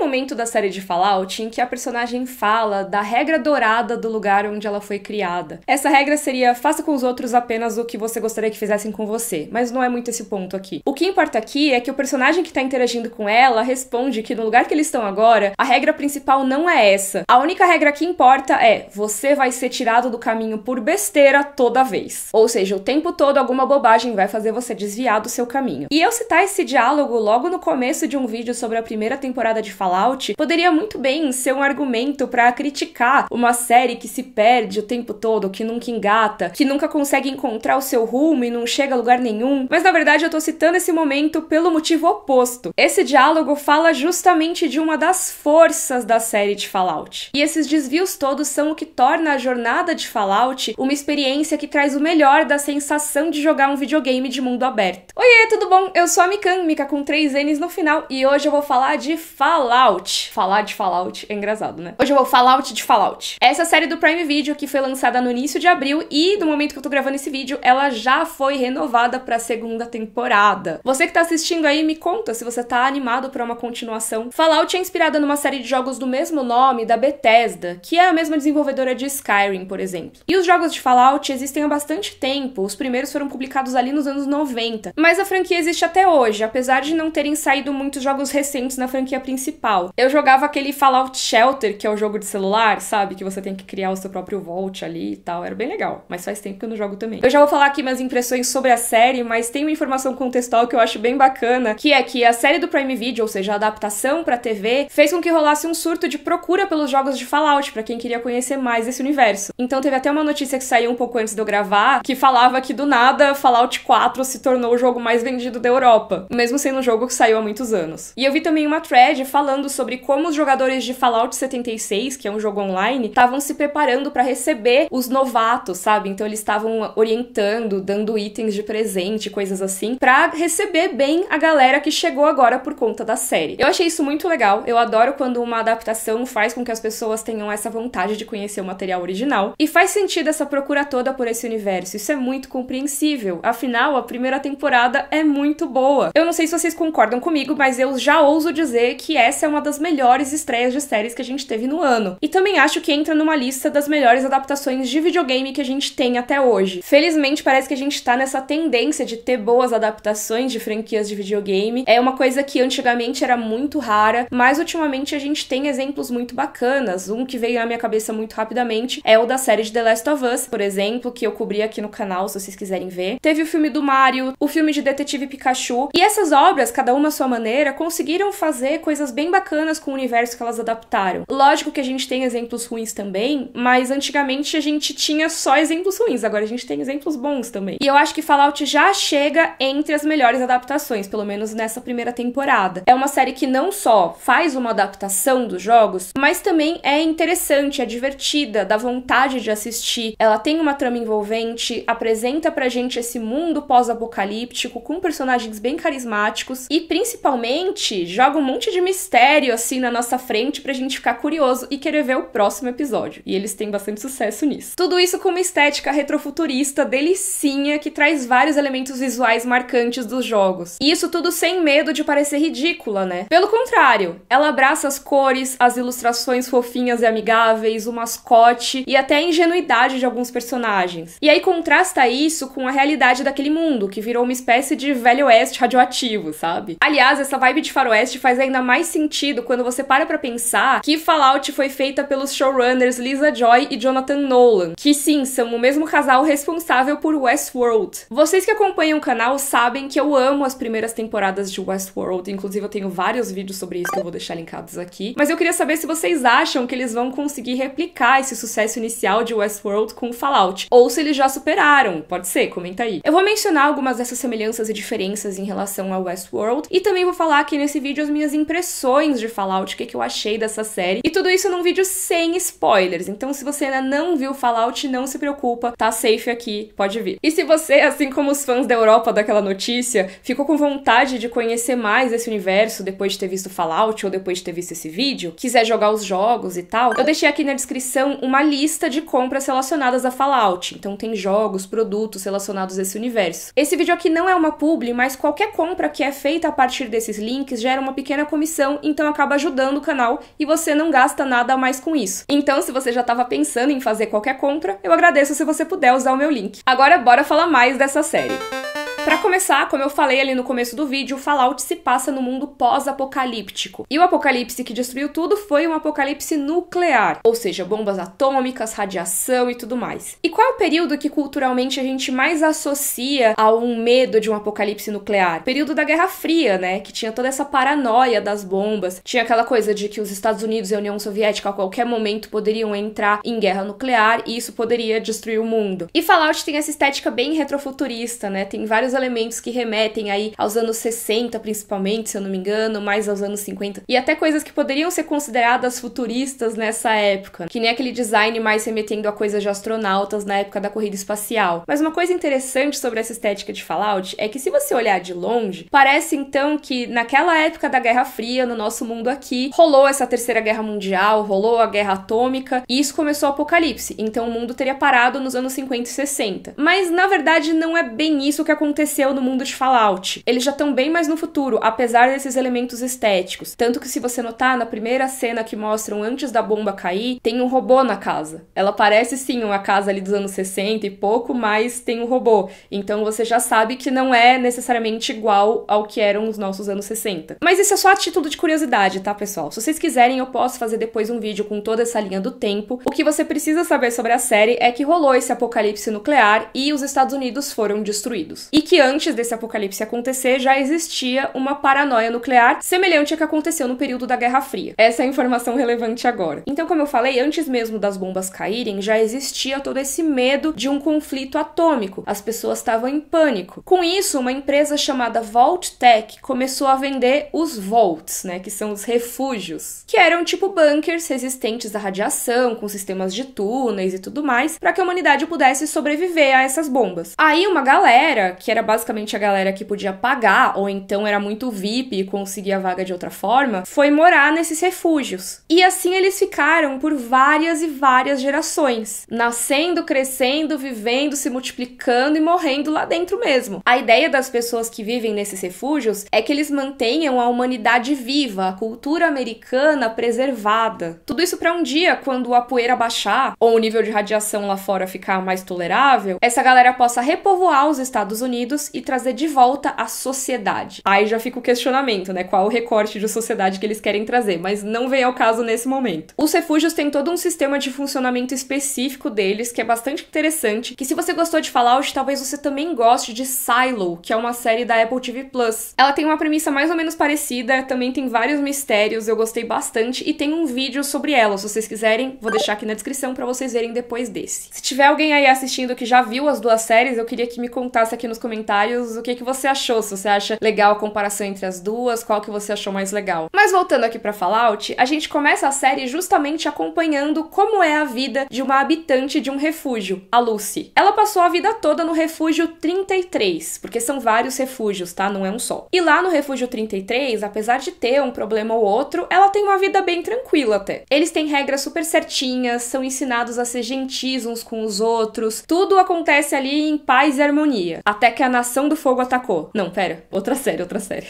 momento da série de Fallout em que a personagem fala da regra dourada do lugar onde ela foi criada. Essa regra seria: faça com os outros apenas o que você gostaria que fizessem com você, mas não é muito esse ponto aqui. O que importa aqui é que o personagem que tá interagindo com ela responde que no lugar que eles estão agora, a regra principal não é essa. A única regra que importa é: você vai ser tirado do caminho por besteira toda vez. Ou seja, o tempo todo alguma bobagem vai fazer você desviar do seu caminho. E eu citar esse diálogo logo no começo de um vídeo sobre a primeira temporada de Fallout poderia muito bem ser um argumento pra criticar uma série que se perde o tempo todo, que nunca engata, que nunca consegue encontrar o seu rumo e não chega a lugar nenhum. Mas na verdade eu tô citando esse momento pelo motivo oposto. Esse diálogo fala justamente de uma das forças da série de Fallout. E esses desvios todos são o que torna a jornada de Fallout uma experiência que traz o melhor da sensação de jogar um videogame de mundo aberto. Oiê, tudo bom? Eu sou a Mikan, Mika com 3 N's no final, e hoje eu vou falar de Fallout. Falar de Fallout é engraçado, né? Hoje eu vou Fallout de Fallout. Essa série do Prime Video que foi lançada no início de abril e, no momento que eu tô gravando esse vídeo, ela já foi renovada pra segunda temporada. Você que tá assistindo aí, me conta se você tá animado pra uma continuação. Fallout é inspirada numa série de jogos do mesmo nome da Bethesda, que é a mesma desenvolvedora de Skyrim, por exemplo. E os jogos de Fallout existem há bastante tempo, os primeiros foram publicados ali nos anos 90, mas a franquia existe até hoje, apesar de não terem saído muitos jogos recentes na franquia principal. Eu jogava aquele Fallout Shelter, que é o jogo de celular, sabe? Que você tem que criar o seu próprio vault ali e tal, era bem legal, mas faz tempo que eu não jogo também. Eu já vou falar aqui minhas impressões sobre a série, mas tem uma informação contextual que eu acho bem bacana, que é que a série do Prime Video, ou seja, a adaptação pra TV, fez com que rolasse um surto de procura pelos jogos de Fallout, pra quem queria conhecer mais esse universo. Então teve até uma notícia que saiu um pouco antes de eu gravar, que falava que do nada Fallout 4 se tornou o jogo mais vendido da Europa, mesmo sendo um jogo que saiu há muitos anos. E eu vi também uma thread falando sobre como os jogadores de Fallout 76, que é um jogo online, estavam se preparando pra receber os novatos, sabe? Então eles estavam orientando, dando itens de presente, coisas assim, pra receber bem a galera que chegou agora por conta da série. Eu achei isso muito legal, eu adoro quando uma adaptação faz com que as pessoas tenham essa vontade de conhecer o material original, e faz sentido essa procura toda por esse universo, isso é muito compreensível, afinal a primeira temporada é muito boa. Eu não sei se vocês concordam comigo, mas eu já ouso dizer que essa é uma das melhores estreias de séries que a gente teve no ano. E também acho que entra numa lista das melhores adaptações de videogame que a gente tem até hoje. Felizmente parece que a gente tá nessa tendência de ter boas adaptações de franquias de videogame. É uma coisa que antigamente era muito rara, mas ultimamente a gente tem exemplos muito bacanas. Um que veio na minha cabeça muito rapidamente é o da série de The Last of Us, por exemplo, que eu cobri aqui no canal, se vocês quiserem ver. Teve o filme do Mario, o filme de Detetive Pikachu, e essas obras, cada uma à sua maneira, conseguiram fazer coisas bem bacanas com o universo que elas adaptaram. Lógico que a gente tem exemplos ruins também, mas antigamente a gente tinha só exemplos ruins, agora a gente tem exemplos bons também. E eu acho que Fallout já chega entre as melhores adaptações, pelo menos nessa primeira temporada. É uma série que não só faz uma adaptação dos jogos, mas também é interessante, é divertida, dá vontade de assistir. Ela tem uma trama envolvente, apresenta pra gente esse mundo pós-apocalíptico com personagens bem carismáticos e principalmente joga um monte de mistério assim na nossa frente pra gente ficar curioso e querer ver o próximo episódio. E eles têm bastante sucesso nisso. Tudo isso com uma estética retrofuturista delicinha que traz vários elementos visuais marcantes dos jogos. E isso tudo sem medo de parecer ridícula, né? Pelo contrário, ela abraça as cores, as ilustrações fofinhas e amigáveis, o mascote e até a ingenuidade de alguns personagens. E aí contrasta isso com a realidade daquele mundo, que virou uma espécie de velho oeste radioativo, sabe? Aliás, essa vibe de faroeste faz ainda mais sentido quando você para pra pensar que Fallout foi feita pelos showrunners Lisa Joy e Jonathan Nolan, que sim, são o mesmo casal responsável por Westworld. Vocês que acompanham o canal sabem que eu amo as primeiras temporadas de Westworld, inclusive eu tenho vários vídeos sobre isso que eu vou deixar linkados aqui, mas eu queria saber se vocês acham que eles vão conseguir replicar esse sucesso inicial de Westworld com Fallout, ou se eles já superaram, pode ser, comenta aí. Eu vou mencionar algumas dessas semelhanças e diferenças em relação a Westworld, e também vou falar aqui nesse vídeo as minhas impressões de Fallout, o que eu achei dessa série, e tudo isso num vídeo sem spoilers, então se você ainda não viu Fallout, não se preocupa, tá safe aqui, pode vir. E se você, assim como os fãs da Europa daquela notícia, ficou com vontade de conhecer mais esse universo depois de ter visto Fallout ou depois de ter visto esse vídeo, quiser jogar os jogos e tal, eu deixei aqui na descrição uma lista de compras relacionadas a Fallout, então tem jogos, produtos relacionados a esse universo. Esse vídeo aqui não é uma publi, mas qualquer compra que é feita a partir desses links gera uma pequena comissão em então acaba ajudando o canal e você não gasta nada a mais com isso. Então, se você já estava pensando em fazer qualquer compra, eu agradeço se você puder usar o meu link. Agora, bora falar mais dessa série. Pra começar, como eu falei ali no começo do vídeo, Fallout se passa no mundo pós-apocalíptico. E o apocalipse que destruiu tudo foi um apocalipse nuclear, ou seja, bombas atômicas, radiação e tudo mais. E qual é o período que culturalmente a gente mais associa a um medo de um apocalipse nuclear? O período da Guerra Fria, né? Que tinha toda essa paranoia das bombas, tinha aquela coisa de que os Estados Unidos e a União Soviética a qualquer momento poderiam entrar em guerra nuclear e isso poderia destruir o mundo. E Fallout tem essa estética bem retrofuturista, né? Tem vários elementos que remetem aí aos anos 60, principalmente, se eu não me engano, mais aos anos 50. E até coisas que poderiam ser consideradas futuristas nessa época, que nem aquele design mais remetendo a coisas de astronautas na época da corrida espacial. Mas uma coisa interessante sobre essa estética de Fallout é que se você olhar de longe, parece então que naquela época da Guerra Fria, no nosso mundo aqui, rolou essa Terceira Guerra Mundial, rolou a Guerra Atômica, e isso começou o apocalipse. Então o mundo teria parado nos anos 50 e 60. Mas na verdade não é bem isso que aconteceu no mundo de Fallout. Eles já estão bem mais no futuro, apesar desses elementos estéticos. Tanto que se você notar, na primeira cena que mostram antes da bomba cair, tem um robô na casa. Ela parece sim uma casa ali dos anos 60 e pouco, mas tem um robô. Então você já sabe que não é necessariamente igual ao que eram os nossos anos 60. Mas isso é só a título de curiosidade, tá, pessoal? Se vocês quiserem, eu posso fazer depois um vídeo com toda essa linha do tempo. O que você precisa saber sobre a série é que rolou esse apocalipse nuclear e os Estados Unidos foram destruídos. E que antes desse apocalipse acontecer, já existia uma paranoia nuclear semelhante à que aconteceu no período da Guerra Fria. Essa é a informação relevante agora. Então, como eu falei, antes mesmo das bombas caírem, já existia todo esse medo de um conflito atômico. As pessoas estavam em pânico. Com isso, uma empresa chamada Vault-Tec começou a vender os Vaults, né, que são os refúgios, que eram tipo bunkers resistentes à radiação, com sistemas de túneis e tudo mais, para que a humanidade pudesse sobreviver a essas bombas. Aí uma galera, que era basicamente a galera que podia pagar, ou então era muito VIP e conseguia vaga de outra forma, foi morar nesses refúgios. E assim eles ficaram por várias e várias gerações, nascendo, crescendo, vivendo, se multiplicando e morrendo lá dentro mesmo. A ideia das pessoas que vivem nesses refúgios é que eles mantenham a humanidade viva, a cultura americana preservada. Tudo isso para um dia, quando a poeira baixar, ou o nível de radiação lá fora ficar mais tolerável, essa galera possa repovoar os Estados Unidos e trazer de volta a sociedade. Aí já fica o questionamento, né? Qual o recorte de sociedade que eles querem trazer, mas não vem ao caso nesse momento. Os refúgios têm todo um sistema de funcionamento específico deles, que é bastante interessante, que se você gostou de Fallout, talvez você também goste de Silo, que é uma série da Apple TV+. Ela tem uma premissa mais ou menos parecida, também tem vários mistérios, eu gostei bastante, e tem um vídeo sobre ela, se vocês quiserem, vou deixar aqui na descrição pra vocês verem depois desse. Se tiver alguém aí assistindo que já viu as duas séries, eu queria que me contasse aqui nos comentários o que você achou, se você acha legal a comparação entre as duas, qual que você achou mais legal. Mas voltando aqui pra Fallout, a gente começa a série justamente acompanhando como é a vida de uma habitante de um refúgio, a Lucy. Ela passou a vida toda no refúgio 33, porque são vários refúgios, tá? Não é um só. E lá no refúgio 33, apesar de ter um problema ou outro, ela tem uma vida bem tranquila até. Eles têm regras super certinhas, são ensinados a ser gentis uns com os outros, tudo acontece ali em paz e harmonia. Até que a Nação do Fogo atacou. Não, pera, outra série.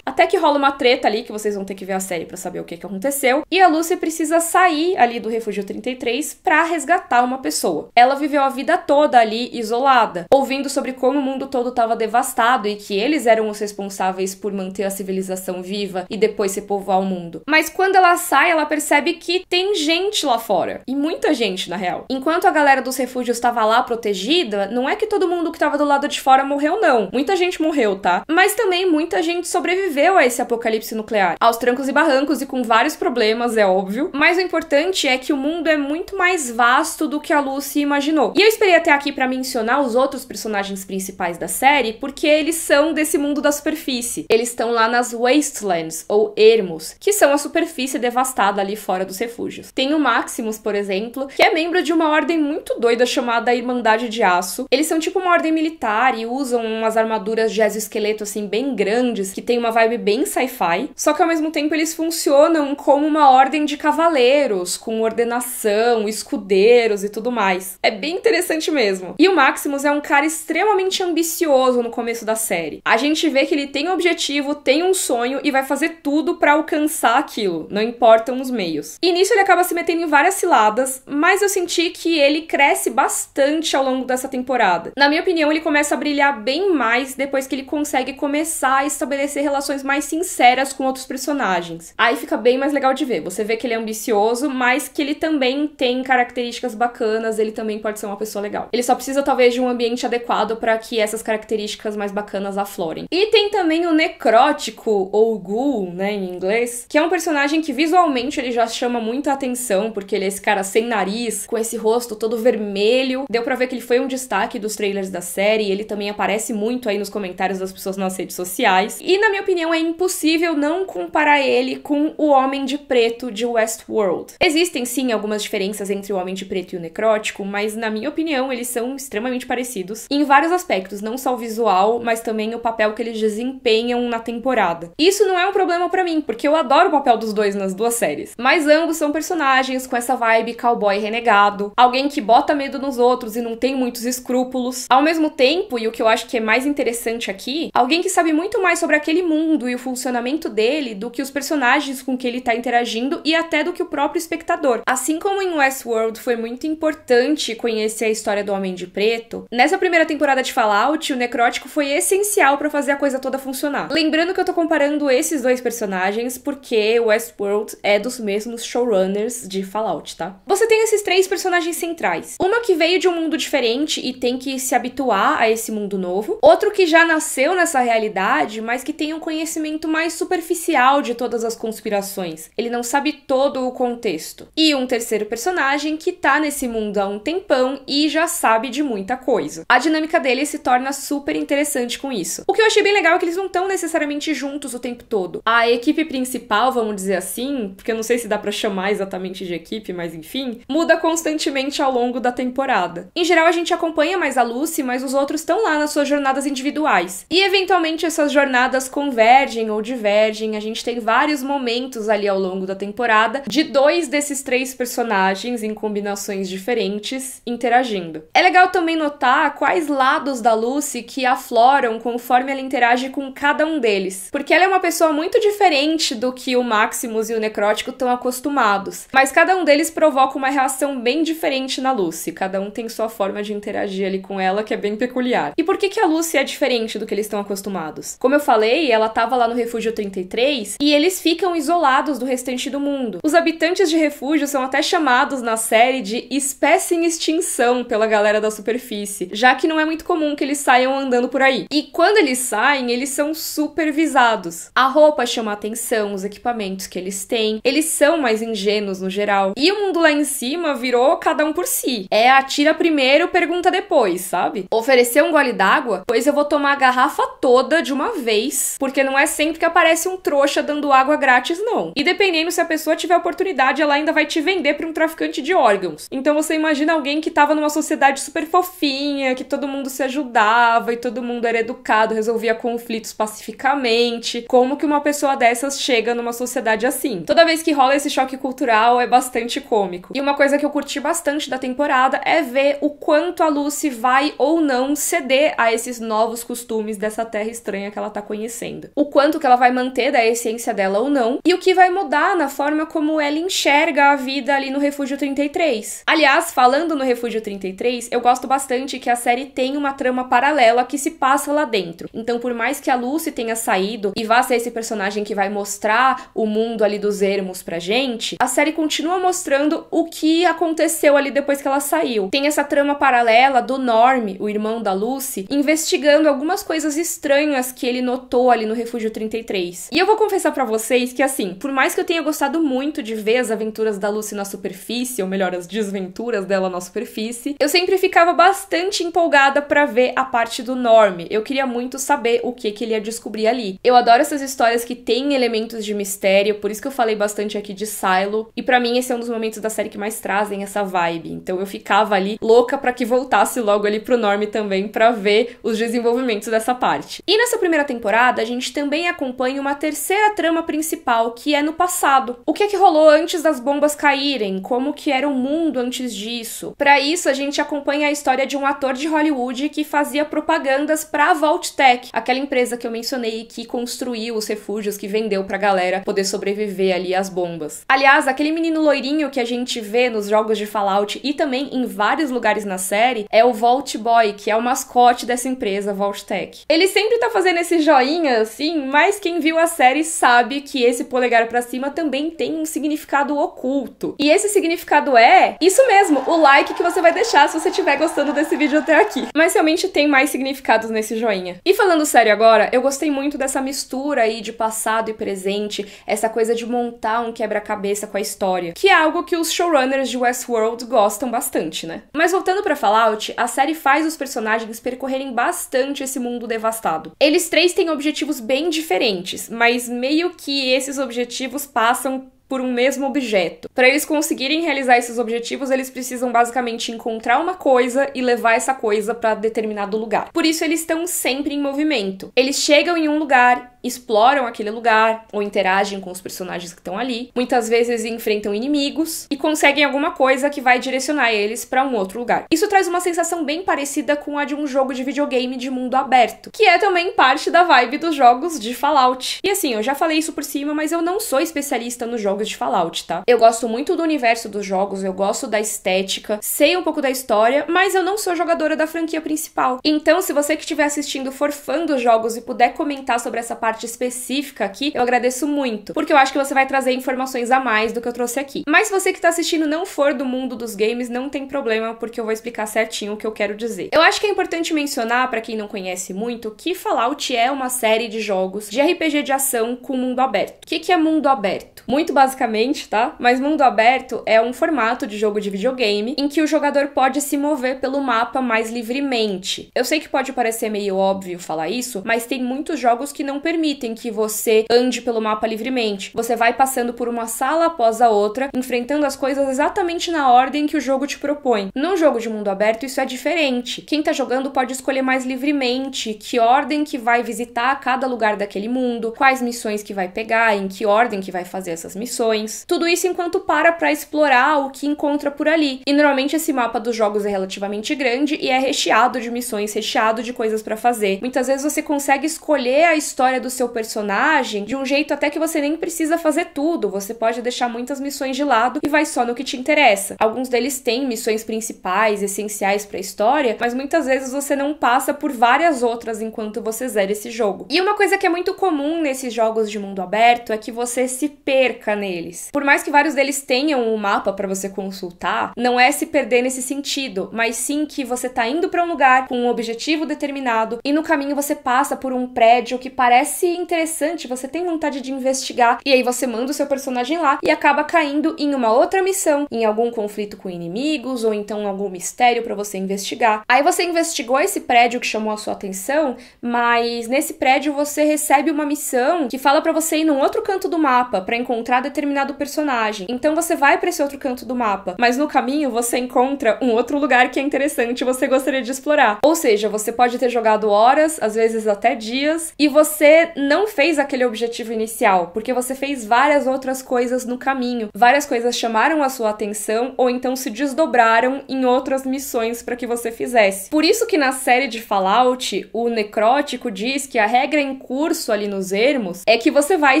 Até que rola uma treta ali, que vocês vão ter que ver a série pra saber o que aconteceu, e a Lucy precisa sair ali do refúgio 33 pra resgatar uma pessoa. Ela viveu a vida toda ali isolada, ouvindo sobre como o mundo todo estava devastado e que eles eram os responsáveis por manter a civilização viva e depois repovoar o mundo. Mas quando ela sai, ela percebe que tem gente lá fora, e muita gente na real. Enquanto a galera dos refúgios estava lá protegida, não é que todo mundo que estava do lado de fora morreu não. Muita gente morreu, tá? Mas também muita gente sobreviveu a esse apocalipse nuclear, aos trancos e barrancos e com vários problemas, é óbvio. Mas o importante é que o mundo é muito mais vasto do que a Lucy imaginou. E eu esperei até aqui pra mencionar os outros personagens principais da série, porque eles são desse mundo da superfície. Eles estão lá nas Wastelands, ou ermos, que são a superfície devastada ali fora dos refúgios. Tem o Maximus, por exemplo, que é membro de uma ordem muito doida chamada Irmandade de Aço. Eles são tipo uma ordem militar e usam umas armaduras de exoesqueleto, assim, bem grandes, que tem uma vibe bem sci-fi. Só que, ao mesmo tempo, eles funcionam como uma ordem de cavaleiros, com ordenação, escudeiros e tudo mais. É bem interessante mesmo. E o Maximus é um cara extremamente ambicioso no começo da série. A gente vê que ele tem um objetivo, tem um sonho e vai fazer tudo pra alcançar aquilo, não importam os meios. E nisso ele acaba se metendo em várias ciladas, mas eu senti que ele cresce bastante ao longo dessa temporada. Na minha opinião, ele começa a brilhar bem mais depois que ele consegue começar a estabelecer relações mais sinceras com outros personagens. Aí fica bem mais legal de ver. Você vê que ele é ambicioso, mas que ele também tem características bacanas, ele também pode ser uma pessoa legal. Ele só precisa talvez de um ambiente adequado para que essas características mais bacanas aflorem. E tem também o Necrótico, ou Ghoul, né, em inglês, que é um personagem que visualmente ele já chama muita atenção, porque ele é esse cara sem nariz, com esse rosto todo vermelho. Deu pra ver que ele foi um destaque dos trailers da série, e ele também aparece muito aí nos comentários das pessoas nas redes sociais. E na minha opinião é impossível não comparar ele com o Homem de Preto de Westworld. Existem sim algumas diferenças entre o Homem de Preto e o Necrótico, mas na minha opinião eles são extremamente parecidos em vários aspectos, não só o visual, mas também o papel que eles desempenham na temporada. Isso não é um problema pra mim, porque eu adoro o papel dos dois nas duas séries, mas ambos são personagens com essa vibe cowboy renegado, alguém que bota medo nos outros e não tem muitos escrúpulos. Ao mesmo tempo, e o que eu acho que é mais interessante aqui, alguém que sabe muito mais sobre aquele mundo e o funcionamento dele do que os personagens com que ele tá interagindo e até do que o próprio espectador. Assim como em Westworld foi muito importante conhecer a história do Homem de Preto, nessa primeira temporada de Fallout, o Necrótico foi essencial pra fazer a coisa toda funcionar. Lembrando que eu tô comparando esses dois personagens porque Westworld é dos mesmos showrunners de Fallout, tá? Você tem esses três personagens centrais. Uma que veio de um mundo diferente e tem que se habituar a esse mundo novo. Outro que já nasceu nessa realidade, mas que tem um conhecimento mais superficial de todas as conspirações. Ele não sabe todo o contexto. E um terceiro personagem que tá nesse mundo há um tempão e já sabe de muita coisa. A dinâmica deles se torna super interessante com isso. O que eu achei bem legal é que eles não estão necessariamente juntos o tempo todo. A equipe principal, vamos dizer assim, porque eu não sei se dá pra chamar exatamente de equipe, mas enfim, muda constantemente ao longo da temporada. Em geral, a gente acompanha mais a Lucy, mas os outros estão lá nas suas jornadas individuais. E eventualmente essas jornadas convergem ou divergem. A gente tem vários momentos ali ao longo da temporada de dois desses três personagens em combinações diferentes interagindo. É legal também notar quais lados da Lucy que afloram conforme ela interage com cada um deles. Porque ela é uma pessoa muito diferente do que o Maximus e o Necrótico estão acostumados. Mas cada um deles provoca uma reação bem diferente na Lucy. Cada um tem sua forma de interagir ali com ela, que é bem peculiar. E por que a Lucy é diferente do que eles estão acostumados? Como eu falei, ela tava lá no Refúgio 33 e eles ficam isolados do restante do mundo. Os habitantes de refúgio são até chamados na série de espécie em extinção pela galera da superfície, já que não é muito comum que eles saiam andando por aí. E quando eles saem, eles são supervisados. A roupa chama a atenção, os equipamentos que eles têm, eles são mais ingênuos no geral. E o mundo lá em cima virou cada um por si. É atira primeiro, pergunta depois, sabe? Oferecer um gole d'água? Pois eu vou tomar a garrafa toda de uma vez, porque não é sempre que aparece um trouxa dando água grátis, não. E dependendo se a pessoa tiver oportunidade, ela ainda vai te vender pra um traficante de órgãos. Então você imagina alguém que tava numa sociedade super fofinha, que todo mundo se ajudava e todo mundo era educado, resolvia conflitos pacificamente. Como que uma pessoa dessas chega numa sociedade assim? Toda vez que rola esse choque cultural é bastante cômico. E uma coisa que eu curti bastante da temporada é ver o quanto a Lucy vai ou não ceder a esses novos costumes dessa terra estranha que ela tá conhecendo. O quanto que ela vai manter da essência dela ou não, e o que vai mudar na forma como ela enxerga a vida ali no Refúgio 33. Aliás, falando no Refúgio 33, eu gosto bastante que a série tem uma trama paralela que se passa lá dentro. Então, por mais que a Lucy tenha saído e vá ser esse personagem que vai mostrar o mundo ali dos ermos pra gente, a série continua mostrando o que aconteceu ali depois que ela saiu. Tem essa trama paralela do Norm, o irmão da Lucy, investigando algumas coisas estranhas que ele notou ali no Refúgio 33. E eu vou confessar pra vocês que, assim, por mais que eu tenha gostado muito de ver as aventuras da Lucy na superfície, ou melhor, as desventuras dela na superfície, eu sempre ficava bastante empolgada pra ver a parte do Norm. Eu queria muito saber o que ele ia descobrir ali. Eu adoro essas histórias que têm elementos de mistério, por isso que eu falei bastante aqui de Silo, e pra mim esse é um dos momentos da série que mais trazem essa vibe. Então eu ficava ali louca pra que voltasse logo ali pro Norm também, pra ver os desenvolvimentos dessa parte. E nessa primeira temporada, a gente também acompanha uma terceira trama principal, que é no passado. O que é que rolou antes das bombas caírem? Como que era o mundo antes disso? Para isso, a gente acompanha a história de um ator de Hollywood que fazia propagandas pra Vault-Tec, aquela empresa que eu mencionei que construiu os refúgios, que vendeu pra galera poder sobreviver ali às bombas. Aliás, aquele menino loirinho que a gente vê nos jogos de Fallout e também em vários lugares na série é o Vault Boy, que é o mascote dessa empresa, Vault-Tec. Ele sempre tá fazendo esse joinha assim, mas quem viu a série sabe que esse polegar pra cima também tem um significado oculto. E esse significado é isso mesmo, o like que você vai deixar se você estiver gostando desse vídeo até aqui. Mas realmente tem mais significados nesse joinha. E falando sério agora, eu gostei muito dessa mistura aí de passado e presente, essa coisa de montar um quebra-cabeça com a história, que é algo que os showrunners de Westworld gostam bastante, né? Mas voltando pra Fallout, a série faz os personagens percorrerem bastante esse mundo devastado. Eles três têm objetivos bem diferentes, mas meio que esses objetivos passam por um mesmo objeto. Para eles conseguirem realizar esses objetivos, eles precisam basicamente encontrar uma coisa e levar essa coisa para determinado lugar. Por isso eles estão sempre em movimento. Eles chegam em um lugar, exploram aquele lugar ou interagem com os personagens que estão ali. Muitas vezes enfrentam inimigos e conseguem alguma coisa que vai direcionar eles para um outro lugar. Isso traz uma sensação bem parecida com a de um jogo de videogame de mundo aberto, que é também parte da vibe dos jogos de Fallout. E assim, eu já falei isso por cima, mas eu não sou especialista nos jogos de Fallout, tá? Eu gosto muito do universo dos jogos, eu gosto da estética, sei um pouco da história, mas eu não sou jogadora da franquia principal. Então, se você que estiver assistindo for fã dos jogos e puder comentar sobre essa parte específica aqui, eu agradeço muito, porque eu acho que você vai trazer informações a mais do que eu trouxe aqui. Mas se você que tá assistindo não for do mundo dos games, não tem problema, porque eu vou explicar certinho o que eu quero dizer. Eu acho que é importante mencionar, pra quem não conhece muito, que Fallout é uma série de jogos de RPG de ação com mundo aberto. O que é mundo aberto? Muito basicamente, tá? Mas mundo aberto é um formato de jogo de videogame em que o jogador pode se mover pelo mapa mais livremente. Eu sei que pode parecer meio óbvio falar isso, mas tem muitos jogos que não permitem que você ande pelo mapa livremente. Você vai passando por uma sala após a outra, enfrentando as coisas exatamente na ordem que o jogo te propõe. Num jogo de mundo aberto, isso é diferente. Quem tá jogando pode escolher mais livremente que ordem que vai visitar cada lugar daquele mundo, quais missões que vai pegar, em que ordem que vai fazer essas missões. Tudo isso enquanto para explorar o que encontra por ali. E normalmente esse mapa dos jogos é relativamente grande e é recheado de missões, recheado de coisas pra fazer. Muitas vezes você consegue escolher a história do seu personagem de um jeito até que você nem precisa fazer tudo. Você pode deixar muitas missões de lado e vai só no que te interessa. Alguns deles têm missões principais, essenciais pra história, mas muitas vezes você não passa por várias outras enquanto você zera esse jogo. E uma coisa que é muito comum nesses jogos de mundo aberto é que você se perca neles. Por mais que vários deles tenham um mapa pra você consultar, não é se perder nesse sentido, mas sim que você tá indo pra um lugar com um objetivo determinado e no caminho você passa por um prédio que parece interessante, você tem vontade de investigar e aí você manda o seu personagem lá e acaba caindo em uma outra missão, em algum conflito com inimigos ou então algum mistério pra você investigar. Aí você investigou esse prédio que chamou a sua atenção, mas nesse prédio você recebe uma missão que fala pra você ir num outro canto do mapa pra encontrar determinado personagem. Então você vai pra esse outro canto do mapa, mas no caminho você encontra um outro lugar que é interessante e você gostaria de explorar. Ou seja, você pode ter jogado horas, às vezes até dias, e você não fez aquele objetivo inicial, porque você fez várias outras coisas no caminho. Várias coisas chamaram a sua atenção ou então se desdobraram em outras missões para que você fizesse. Por isso que na série de Fallout, o Necrótico diz que a regra em curso ali nos ermos é que você vai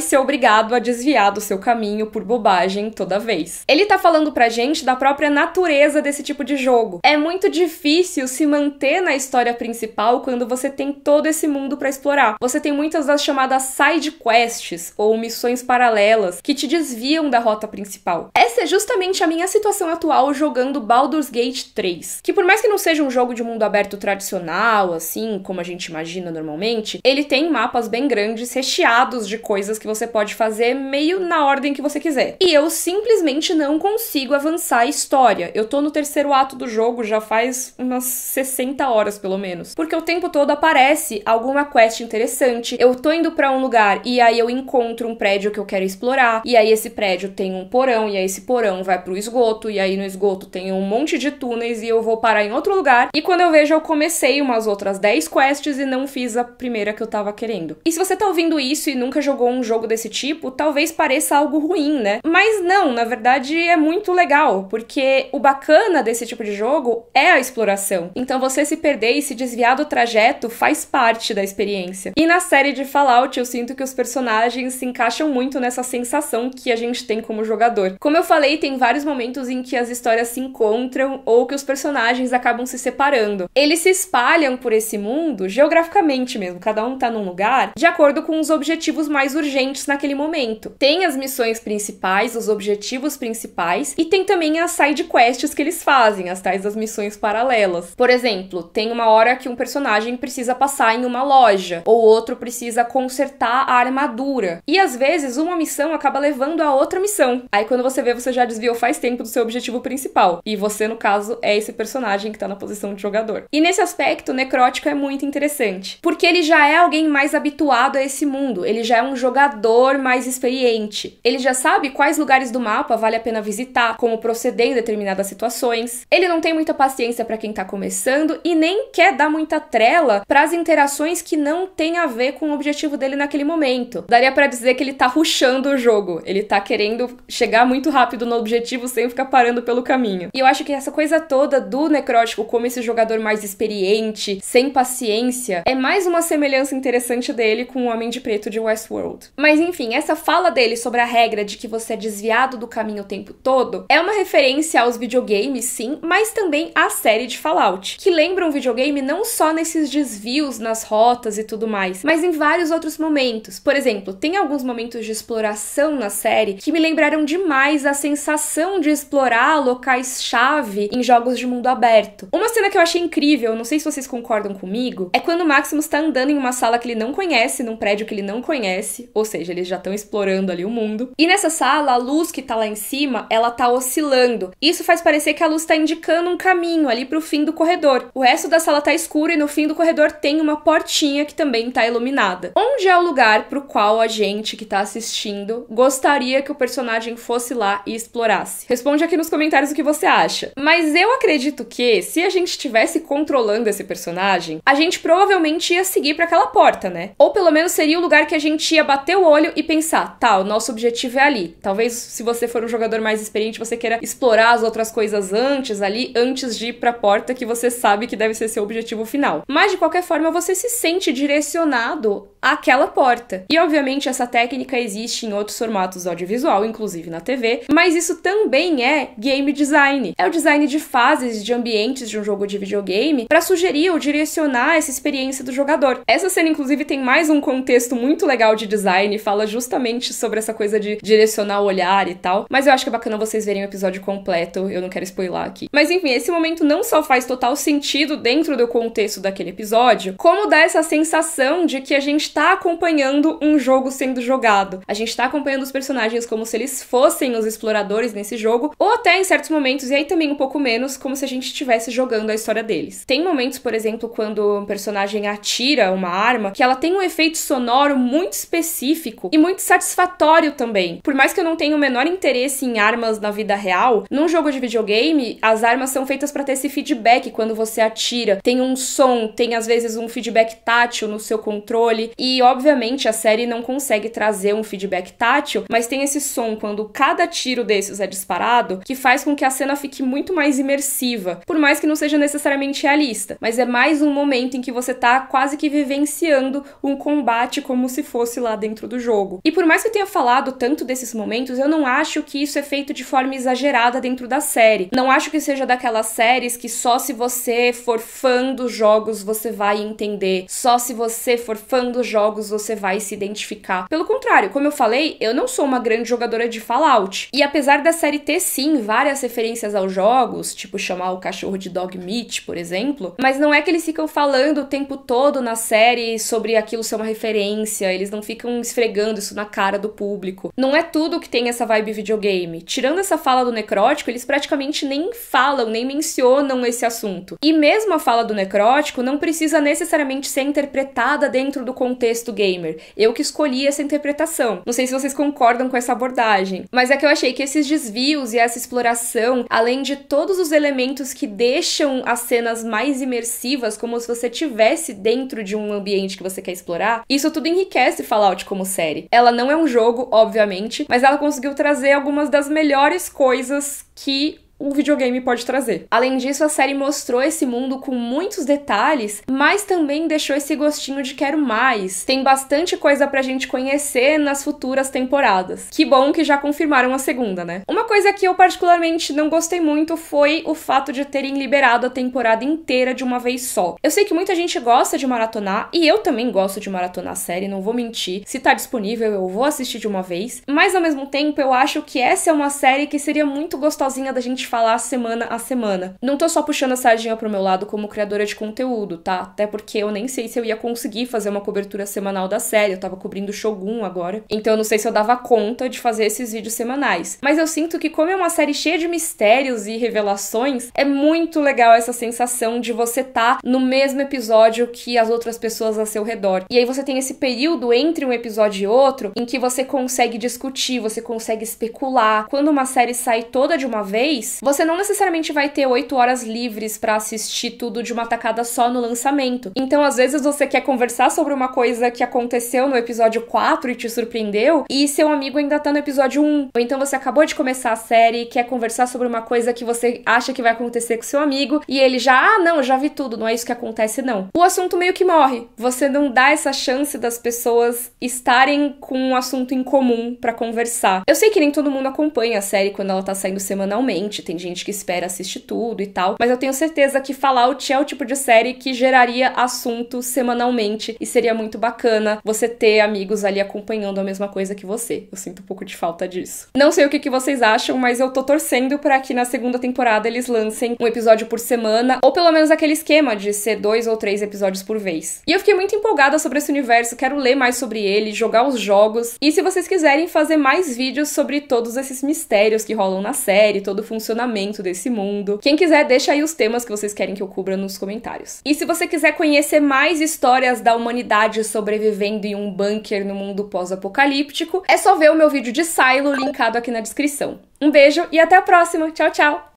ser obrigado a desviar do seu caminho por bobagem toda vez. Ele tá falando pra gente da própria natureza desse tipo de jogo. É muito difícil se manter na história principal quando você tem todo esse mundo pra explorar. Você tem muitas das chamadas side quests, ou missões paralelas, que te desviam da rota principal. Essa é justamente a minha situação atual jogando Baldur's Gate 3, que por mais que não seja um jogo de mundo aberto tradicional, assim, como a gente imagina normalmente, ele tem mapas bem grandes, recheados de coisas que você pode fazer meio na ordem que você quiser. E eu simplesmente não consigo avançar a história. Eu tô no terceiro ato do jogo já faz umas 60 horas, pelo menos. Porque o tempo todo aparece alguma quest interessante, eu tô indo pra um lugar e aí eu encontro um prédio que eu quero explorar, e aí esse prédio tem um porão, e aí esse porão vai pro esgoto, e aí no esgoto tem um monte de túneis e eu vou parar em outro lugar, e quando eu vejo eu comecei umas outras 10 quests e não fiz a primeira que eu tava querendo. E se você tá ouvindo isso e nunca jogou um jogo desse tipo, talvez pareça algo ruim, né? Mas não, na verdade é muito legal, porque o bacana desse tipo de jogo é a exploração. Então você se perder e se desviar do trajeto faz parte da experiência. E na série de Fallout eu sinto que os personagens se encaixam muito nessa sensação que a gente tem como jogador. Como eu falei, tem vários momentos em que as histórias se encontram ou que os personagens acabam se separando. Eles se espalham por esse mundo geograficamente mesmo, cada um tá num lugar, de acordo com os objetivos mais urgentes naquele momento. Tem as missões principais, os objetivos principais, e tem também as side quests que eles fazem, as tais das missões paralelas. Por exemplo, tem uma hora que um personagem precisa passar em uma loja, ou outro precisa consertar a armadura. E às vezes uma missão acaba levando a outra missão. Aí quando você vê, você já desviou faz tempo do seu objetivo principal. E você, no caso, é esse personagem que tá na posição de jogador. E nesse aspecto, o Necrótico é muito interessante. Porque ele já é alguém mais habituado a esse mundo. Ele já é um jogador mais experiente. Ele já sabe quais lugares do mapa vale a pena visitar, como proceder em determinadas situações. Ele não tem muita paciência pra quem tá começando e nem quer dar muita trela pras interações que não tem a ver com o objetivo dele naquele momento. Daria pra dizer que ele tá rushando o jogo. Ele tá querendo chegar muito rápido no objetivo sem ficar parando pelo caminho. E eu acho que essa coisa toda do Necrótico como esse jogador mais experiente, sem paciência, é mais uma semelhança interessante dele com o Homem de Preto de Westworld. Mas enfim, essa fala dele sobre a regra de que você é desviado do caminho o tempo todo é uma referência aos videogames, sim, mas também à série de Fallout, que lembra um videogame não só nesses desvios nas rotas e tudo mais, mas em vários outros momentos. Por exemplo, tem alguns momentos de exploração na série que me lembraram demais a sensação de explorar locais-chave em jogos de mundo aberto. Uma cena que eu achei incrível, não sei se vocês concordam comigo, é quando o Maximus tá andando em uma sala que ele não conhece, num prédio que ele não conhece, ou seja, eles já estão explorando ali o mundo. E nessa sala, a luz que tá lá em cima, ela tá oscilando. Isso faz parecer que a luz tá indicando um caminho ali pro fim do corredor. O resto da sala tá escuro e no fim do corredor tem uma portinha que também tá iluminada. Onde é o lugar pro qual a gente que tá assistindo gostaria que o personagem fosse lá e explorasse? Responde aqui nos comentários o que você acha. Mas eu acredito que, se a gente estivesse controlando esse personagem, a gente provavelmente ia seguir pra aquela porta, né? Ou pelo menos seria o lugar que a gente ia bater o olho e pensar, tá, o nosso objetivo é ali. Talvez, se você for um jogador mais experiente, você queira explorar as outras coisas antes de ir pra porta que você sabe que deve ser seu objetivo final. Mas, de qualquer forma, você se sente direcionado àquela porta. E, obviamente, essa técnica existe em outros formatos audiovisual, inclusive na TV, mas isso também é game design. É o design de fases, de ambientes de um jogo de videogame para sugerir ou direcionar essa experiência do jogador. Essa cena, inclusive, tem mais um contexto muito legal de design, fala justamente sobre essa coisa de direcionar o olhar e tal, mas eu acho que é bacana vocês verem o episódio completo, eu não quero spoiler aqui. Mas enfim, esse momento não só faz total sentido dentro do contexto daquele episódio, como dá essa sensação de que a gente tá acompanhando um jogo sendo jogado. A gente tá acompanhando os personagens como se eles fossem os exploradores nesse jogo, ou até em certos momentos, e aí também um pouco menos, como se a gente estivesse jogando a história deles. Tem momentos, por exemplo, quando um personagem atira uma arma, que ela tem um efeito sonoro muito específico e muito satisfatório também. Por mais que eu não tenha o menor interesse em armas na vida real, num jogo de videogame, as armas são feitas para ter esse feedback quando você atira. Tem um som, tem às vezes um feedback tátil no seu controle, e obviamente a série não consegue trazer um feedback tátil, mas tem esse som quando cada tiro desses é disparado, que faz com que a cena fique muito mais imersiva, por mais que não seja necessariamente realista, mas é mais um momento em que você tá quase que vivenciando um combate como se fosse lá dentro do jogo. E por mais que eu tenha falado tanto desses momentos, eu não acho que isso é feito de forma exagerada dentro da série. Não acho que seja daquelas séries que só se você for fã dos jogos você vai entender, só se você for fã dos jogos você vai se identificar. Pelo contrário, como eu falei, eu não sou uma grande jogadora de Fallout. E apesar da série ter sim várias referências aos jogos, tipo chamar o cachorro de Dog Meat, por exemplo, mas não é que eles ficam falando o tempo todo na série sobre aquilo ser uma referência, eles não ficam esfregando isso na cara do público. Não é tudo que tem essa vibe videogame. Tirando essa fala do Necrótico, eles praticamente nem falam, nem mencionam esse assunto. E mesmo a fala do Necrótico não precisa necessariamente ser interpretada dentro do contexto contexto gamer. Eu que escolhi essa interpretação. Não sei se vocês concordam com essa abordagem, mas é que eu achei que esses desvios e essa exploração, além de todos os elementos que deixam as cenas mais imersivas, como se você estivesse dentro de um ambiente que você quer explorar, isso tudo enriquece Fallout como série. Ela não é um jogo, obviamente, mas ela conseguiu trazer algumas das melhores coisas que um videogame pode trazer. Além disso, a série mostrou esse mundo com muitos detalhes, mas também deixou esse gostinho de quero mais. Tem bastante coisa pra gente conhecer nas futuras temporadas. Que bom que já confirmaram a segunda, né? Uma coisa que eu particularmente não gostei muito foi o fato de terem liberado a temporada inteira de uma vez só. Eu sei que muita gente gosta de maratonar, e eu também gosto de maratonar a série, não vou mentir. Se tá disponível, eu vou assistir de uma vez. Mas, ao mesmo tempo, eu acho que essa é uma série que seria muito gostosinha da gente falar semana a semana. Não tô só puxando a sardinha pro meu lado como criadora de conteúdo, tá? Até porque eu nem sei se eu ia conseguir fazer uma cobertura semanal da série. Eu tava cobrindo Shogun agora. Então eu não sei se eu dava conta de fazer esses vídeos semanais. Mas eu sinto que, como é uma série cheia de mistérios e revelações, é muito legal essa sensação de você tá no mesmo episódio que as outras pessoas ao seu redor. E aí você tem esse período entre um episódio e outro em que você consegue discutir, você consegue especular. Quando uma série sai toda de uma vez, você não necessariamente vai ter 8 horas livres pra assistir tudo de uma tacada só no lançamento. Então, às vezes, você quer conversar sobre uma coisa que aconteceu no episódio 4 e te surpreendeu, e seu amigo ainda tá no episódio 1. Ou então você acabou de começar a série e quer conversar sobre uma coisa que você acha que vai acontecer com seu amigo, e ele já, não, já vi tudo, não é isso que acontece, não. O assunto meio que morre. Você não dá essa chance das pessoas estarem com um assunto em comum pra conversar. Eu sei que nem todo mundo acompanha a série quando ela tá saindo semanalmente, tem gente que espera assistir tudo e tal, mas eu tenho certeza que Fallout é o tipo de série que geraria assunto semanalmente e seria muito bacana você ter amigos ali acompanhando a mesma coisa que você. Eu sinto um pouco de falta disso. Não sei o que vocês acham, mas eu tô torcendo pra que na segunda temporada eles lancem um episódio por semana, ou pelo menos aquele esquema de ser 2 ou 3 episódios por vez. E eu fiquei muito empolgada sobre esse universo, quero ler mais sobre ele, jogar os jogos, e se vocês quiserem fazer mais vídeos sobre todos esses mistérios que rolam na série, todo o funcionamento desse mundo. Quem quiser, deixa aí os temas que vocês querem que eu cubra nos comentários. E se você quiser conhecer mais histórias da humanidade sobrevivendo em um bunker no mundo pós-apocalíptico, é só ver o meu vídeo de Silo linkado aqui na descrição. Um beijo e até a próxima. Tchau, tchau!